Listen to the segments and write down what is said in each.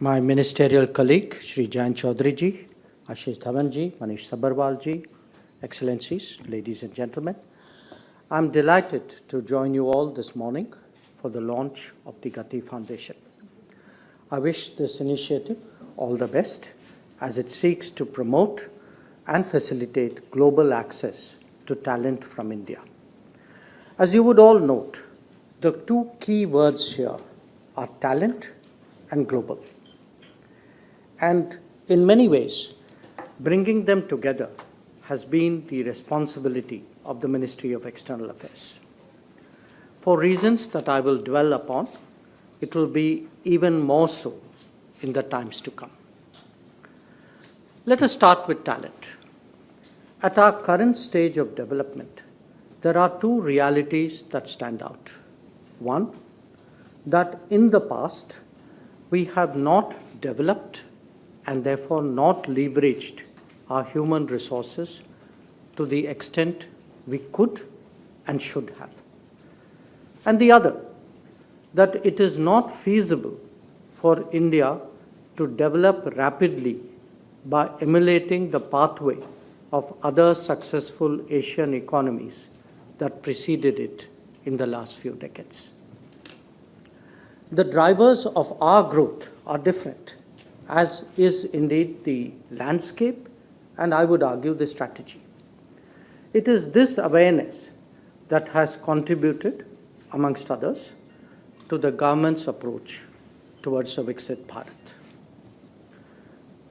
my ministerial colleague, Shri Jain Chaudhary ji, Ashish Dhawan ji, Manish Sabharwal ji, Excellencies, ladies and gentlemen, I'm delighted to join you all this morning for the launch of the GATI Foundation. I wish this initiative all the best as it seeks to promote and facilitate global access to talent from India. As you would all note, the two key words here are talent and global. And in many ways, bringing them together has been the responsibility of the Ministry of External Affairs. For reasons that I will dwell upon, it will be even more so in the times to come. Let us start with talent. At our current stage of development, there are two realities that stand out. One, that in the past, we have not developed and therefore not leveraged our human resources to the extent we could and should have. And the other, that it is not feasible for India to develop rapidly by emulating the pathway of other successful Asian economies that preceded it in the last few decades. The drivers of our growth are different, as is indeed the landscape, and I would argue the strategy. It is this awareness that has contributed, amongst others, to the government's approach towards a Viksit Bharat.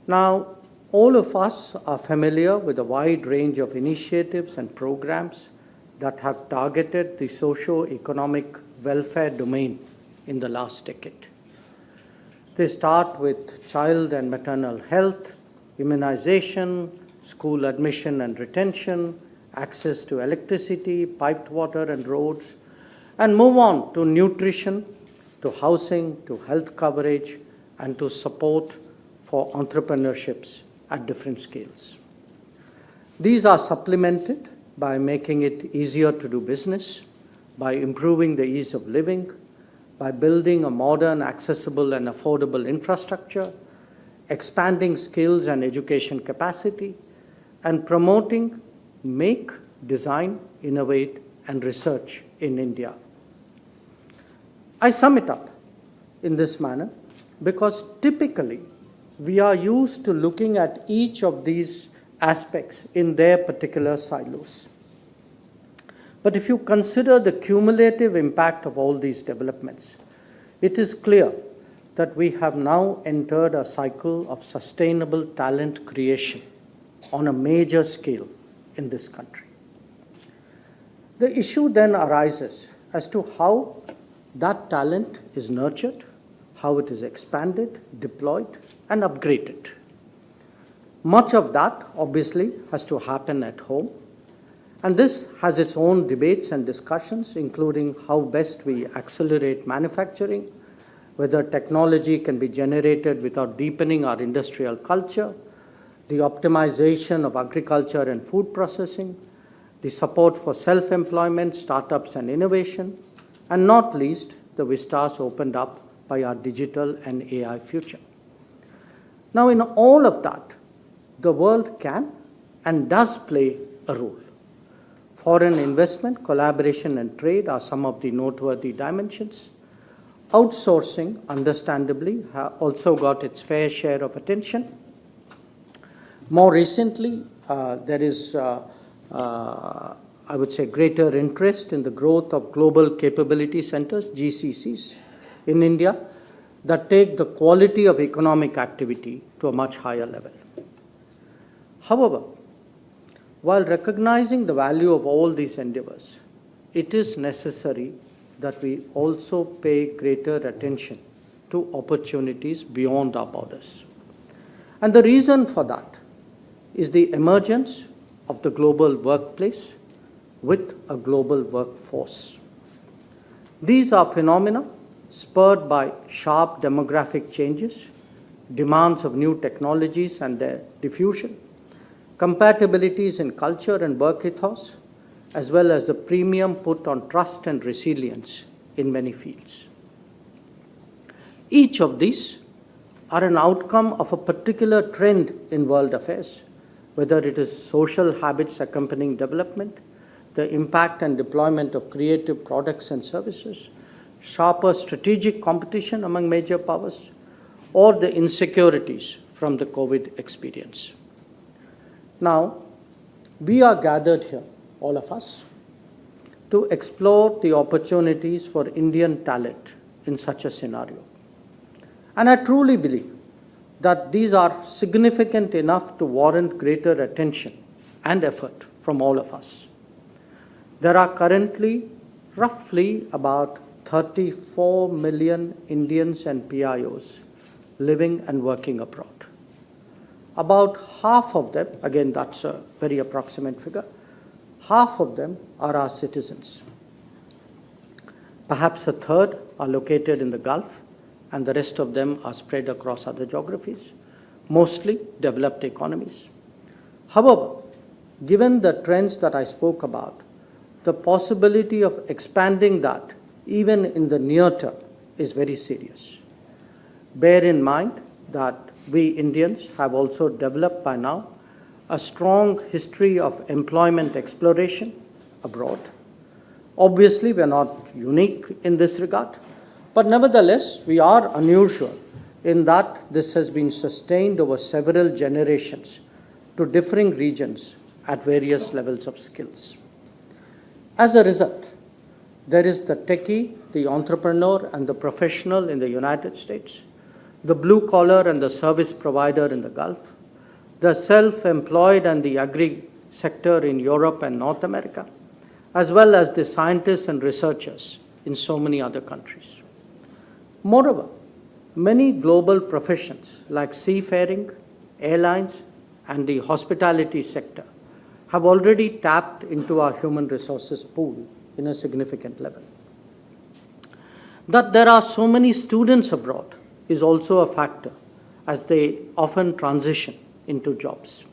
Now, all of us are familiar with a wide range of initiatives and programs that have targeted the socio-economic welfare domain in the last decade. They start with child and maternal health, immunization, school admission and retention, access to electricity, piped water and roads, and move on to nutrition, to housing, to health coverage, and to support for entrepreneurships at different scales. These are supplemented by making it easier to do business, by improving the ease of living, by building a modern, accessible, and affordable infrastructure, expanding skills and education capacity, and promoting make, design, innovate, and research in India. I sum it up in this manner because typically we are used to looking at each of these aspects in their particular silos. But if you consider the cumulative impact of all these developments, it is clear that we have now entered a cycle of sustainable talent creation on a major scale in this country. The issue then arises as to how that talent is nurtured, how it is expanded, deployed, and upgraded. Much of that, obviously, has to happen at home. And this has its own debates and discussions, including how best we accelerate manufacturing, whether technology can be generated without deepening our industrial culture, the optimization of agriculture and food processing, the support for self-employment, startups and innovation, and not least, the vistas opened up by our digital and AI future. Now, in all of that, the world can and does play a role. Foreign investment, collaboration, and trade are some of the noteworthy dimensions. Outsourcing, understandably, also got its fair share of attention. More recently, there is, I would say, greater interest in the growth of global capability centers, GCCs, in India that take the quality of economic activity to a much higher level. However, while recognizing the value of all these endeavors, it is necessary that we also pay greater attention to opportunities beyond our borders. And the reason for that is the emergence of the global workplace with a global workforce. These are phenomena spurred by sharp demographic changes, demands of new technologies and their diffusion, compatibilities in culture and work ethos, as well as the premium put on trust and resilience in many fields. Each of these are an outcome of a particular trend in world affairs, whether it is social habits accompanying development, the impact and deployment of creative products and services, sharper strategic competition among major powers, or the insecurities from the COVID experience. Now, we are gathered here, all of us, to explore the opportunities for Indian talent in such a scenario. And I truly believe that these are significant enough to warrant greater attention and effort from all of us. There are currently roughly about 34 million Indians and PIOs living and working abroad. About half of them, again that's a very approximate figure, half of them are our citizens. Perhaps a third are located in the Gulf, and the rest of them are spread across other geographies, mostly developed economies. However, given the trends that I spoke about, the possibility of expanding that even in the near term is very serious. Bear in mind that we Indians have also developed by now a strong history of employment exploration abroad. Obviously, we are not unique in this regard, but nevertheless, we are unusual in that this has been sustained over several generations to differing regions at various levels of skills. As a result, there is the techie, the entrepreneur, and the professional in the United States, the blue collar and the service provider in the Gulf, the self-employed and the agri sector in Europe and North America, as well as the scientists and researchers in so many other countries. Moreover, many global professions like seafaring, airlines, and the hospitality sector have already tapped into our human resources pool in a significant level. That there are so many students abroad is also a factor, as they often transition into jobs.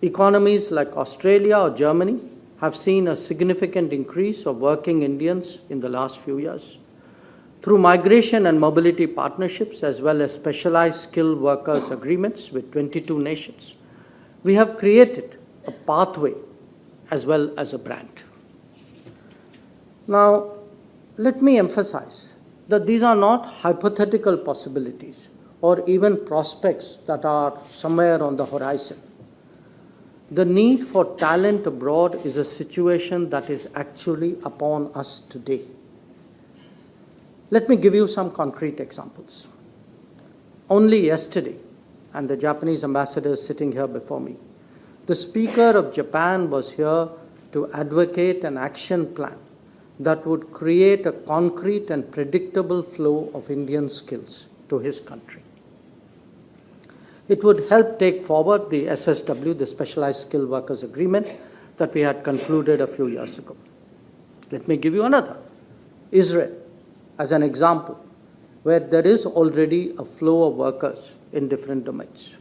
Economies like Australia or Germany have seen a significant increase of working Indians in the last few years. Through migration and mobility partnerships, as well as specialized skilled workers agreements with 22 nations, we have created a pathway as well as a brand. Now, let me emphasize that these are not hypothetical possibilities or even prospects that are somewhere on the horizon. The need for talent abroad is a situation that is actually upon us today. Let me give you some concrete examples. Only yesterday, and the Japanese ambassador is sitting here before me, the Speaker of Japan was here to advocate an action plan that would create a concrete and predictable flow of Indian skills to his country. It would help take forward the SSW, the Specialized Skilled Workers Agreement, that we had concluded a few years ago. Let me give you another. Israel, as an example, where there is already a flow of workers in different domains.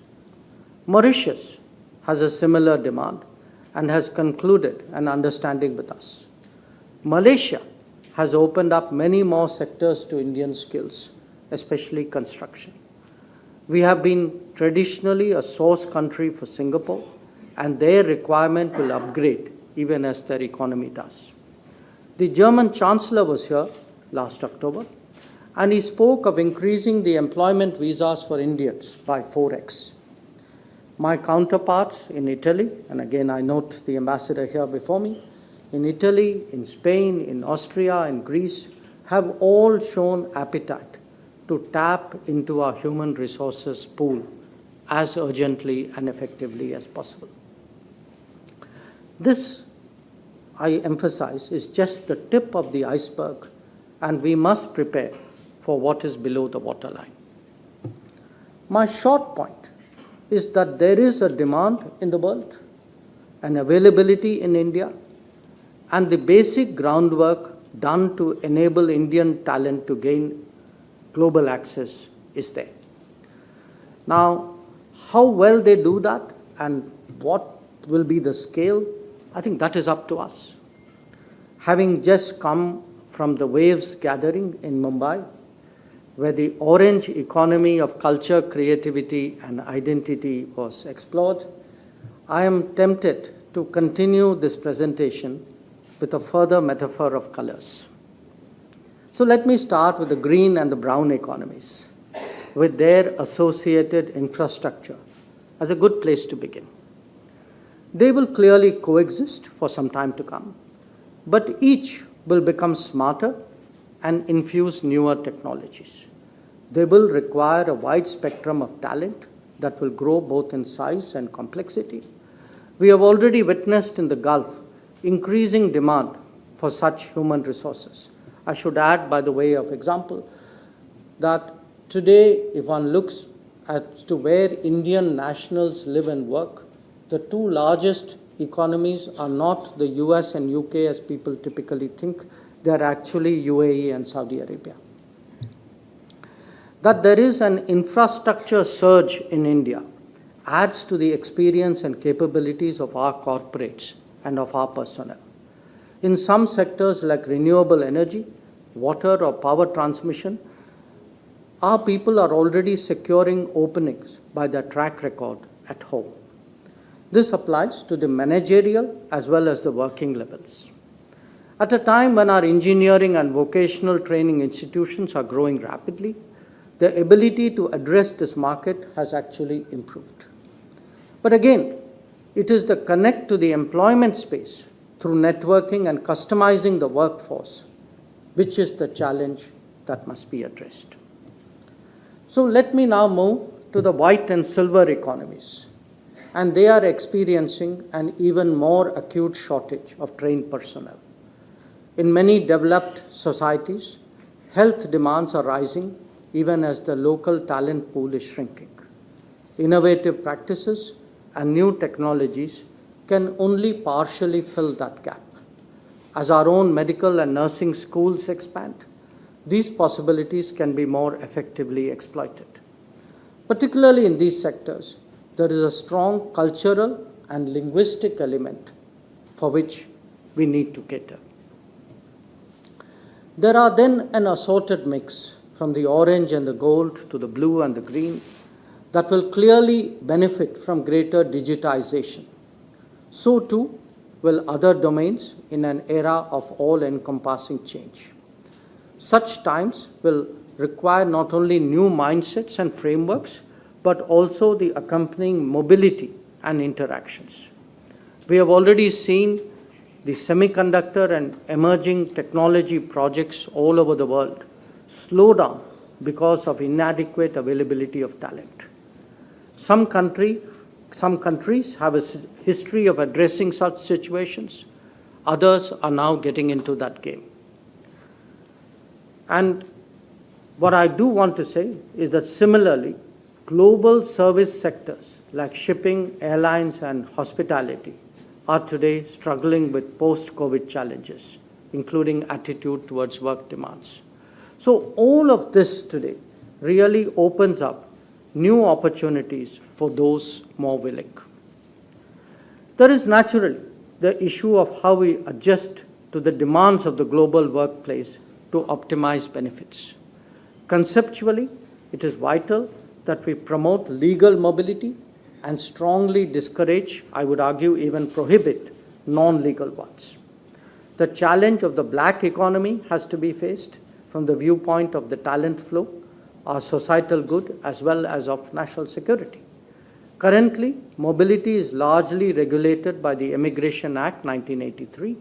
Mauritius has a similar demand and has concluded an understanding with us. Malaysia has opened up many more sectors to Indian skills, especially construction. We have been traditionally a source country for Singapore, and their requirement will upgrade even as their economy does. The German Chancellor was here last October, and he spoke of increasing the employment visas for Indians by 4x. My counterparts in Italy, and again I note the ambassador here before me, in Italy, in Spain, in Austria, in Greece, have all shown appetite to tap into our human resources pool as urgently and effectively as possible. This, I emphasize, is just the tip of the iceberg, and we must prepare for what is below the waterline. My short point is that there is a demand in the world, an availability in India, and the basic groundwork done to enable Indian talent to gain global access is there. Now, how well they do that and what will be the scale, I think that is up to us. Having just come from the Waves gathering in Mumbai, where the orange economy of culture, creativity, and identity was explored, I am tempted to continue this presentation with a further metaphor of colors. So let me start with the green and the brown economies, with their associated infrastructure as a good place to begin. They will clearly coexist for some time to come, but each will become smarter and infuse newer technologies. They will require a wide spectrum of talent that will grow both in size and complexity. We have already witnessed in the Gulf increasing demand for such human resources. I should add, by the way of example, that today, if one looks as to where Indian nationals live and work, the two largest economies are not the US and UK as people typically think. They are actually UAE and Saudi Arabia. That there is an infrastructure surge in India adds to the experience and capabilities of our corporates and of our personnel. In some sectors like renewable energy, water or power transmission, our people are already securing openings by their track record at home. This applies to the managerial as well as the working levels. At a time when our engineering and vocational training institutions are growing rapidly, the ability to address this market has actually improved. But again, it is the connect to the employment space through networking and customizing the workforce, which is the challenge that must be addressed. So let me now move to the white and silver economies. And they are experiencing an even more acute shortage of trained personnel. In many developed societies, health demands are rising even as the local talent pool is shrinking. Innovative practices and new technologies can only partially fill that gap. As our own medical and nursing schools expand, these possibilities can be more effectively exploited. Particularly in these sectors, there is a strong cultural and linguistic element for which we need to cater. There are then an assorted mix from the orange and the gold to the blue and the green that will clearly benefit from greater digitization. So too will other domains in an era of all-encompassing change. Such times will require not only new mindsets and frameworks, but also the accompanying mobility and interactions. We have already seen the semiconductor and emerging technology projects all over the world slow down because of inadequate availability of talent. Some countries have a history of addressing such situations. Others are now getting into that game. And what I do want to say is that similarly, global service sectors like shipping, airlines, and hospitality are today struggling with post-COVID challenges, including attitude towards work demands. So all of this today really opens up new opportunities for those more willing. There is naturally the issue of how we adjust to the demands of the global workplace to optimize benefits. Conceptually, it is vital that we promote legal mobility and strongly discourage, I would argue even prohibit, non-legal ones. The challenge of the black economy has to be faced from the viewpoint of the talent flow, our societal good, as well as of national security. Currently, mobility is largely regulated by the Emigration Act 1983,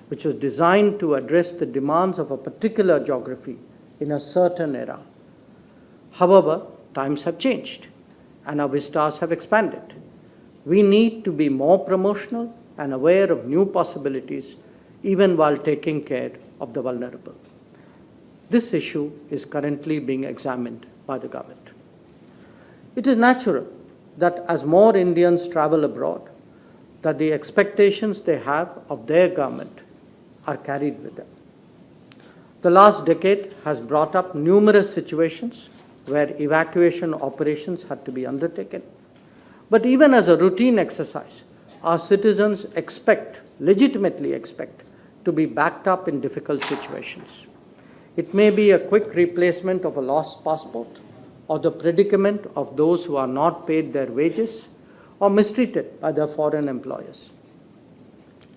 which was designed to address the demands of a particular geography in a certain era. However, times have changed and our vistas have expanded. We need to be more promotional and aware of new possibilities, even while taking care of the vulnerable. This issue is currently being examined by the government. It is natural that as more Indians travel abroad, that the expectations they have of their government are carried with them. The last decade has brought up numerous situations where evacuation operations had to be undertaken. But even as a routine exercise, our citizens legitimately expect, to be backed up in difficult situations. It may be a quick replacement of a lost passport, or the predicament of those who are not paid their wages or mistreated by their foreign employers.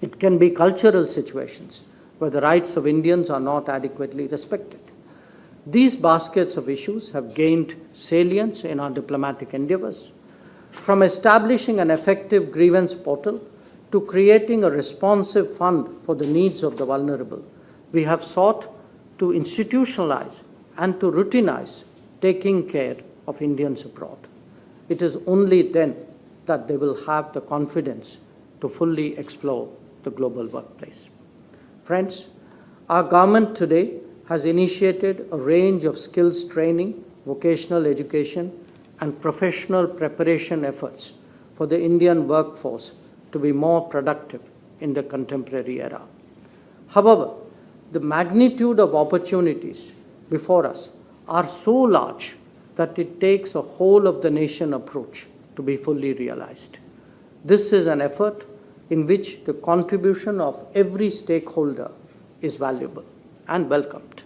It can be cultural situations where the rights of Indians are not adequately respected. These baskets of issues have gained salience in our diplomatic endeavors, from establishing an effective grievance portal to creating a responsive fund for the needs of the vulnerable. We have sought to institutionalize and to routinize taking care of Indians abroad. It is only then that they will have the confidence to fully explore the global workplace. Friends, our government today has initiated a range of skills training, vocational education, and professional preparation efforts for the Indian workforce to be more productive in the contemporary era. However, the magnitude of opportunities before us are so large that it takes a whole of the nation approach to be fully realized. This is an effort in which the contribution of every stakeholder is valuable and welcomed.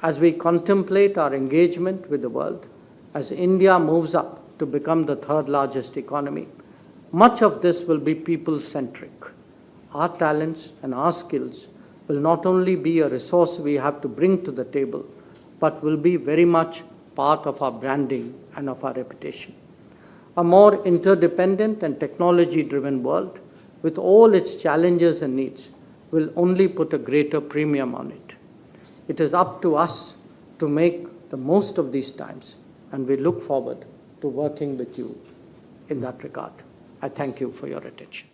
As we contemplate our engagement with the world, as India moves up to become the third largest economy, much of this will be people-centric. Our talents and our skills will not only be a resource we have to bring to the table, but will be very much part of our branding and of our reputation. A more interdependent and technology-driven world, with all its challenges and needs, will only put a greater premium on it. It is up to us to make the most of these times, and we look forward to working with you in that regard. I thank you for your attention.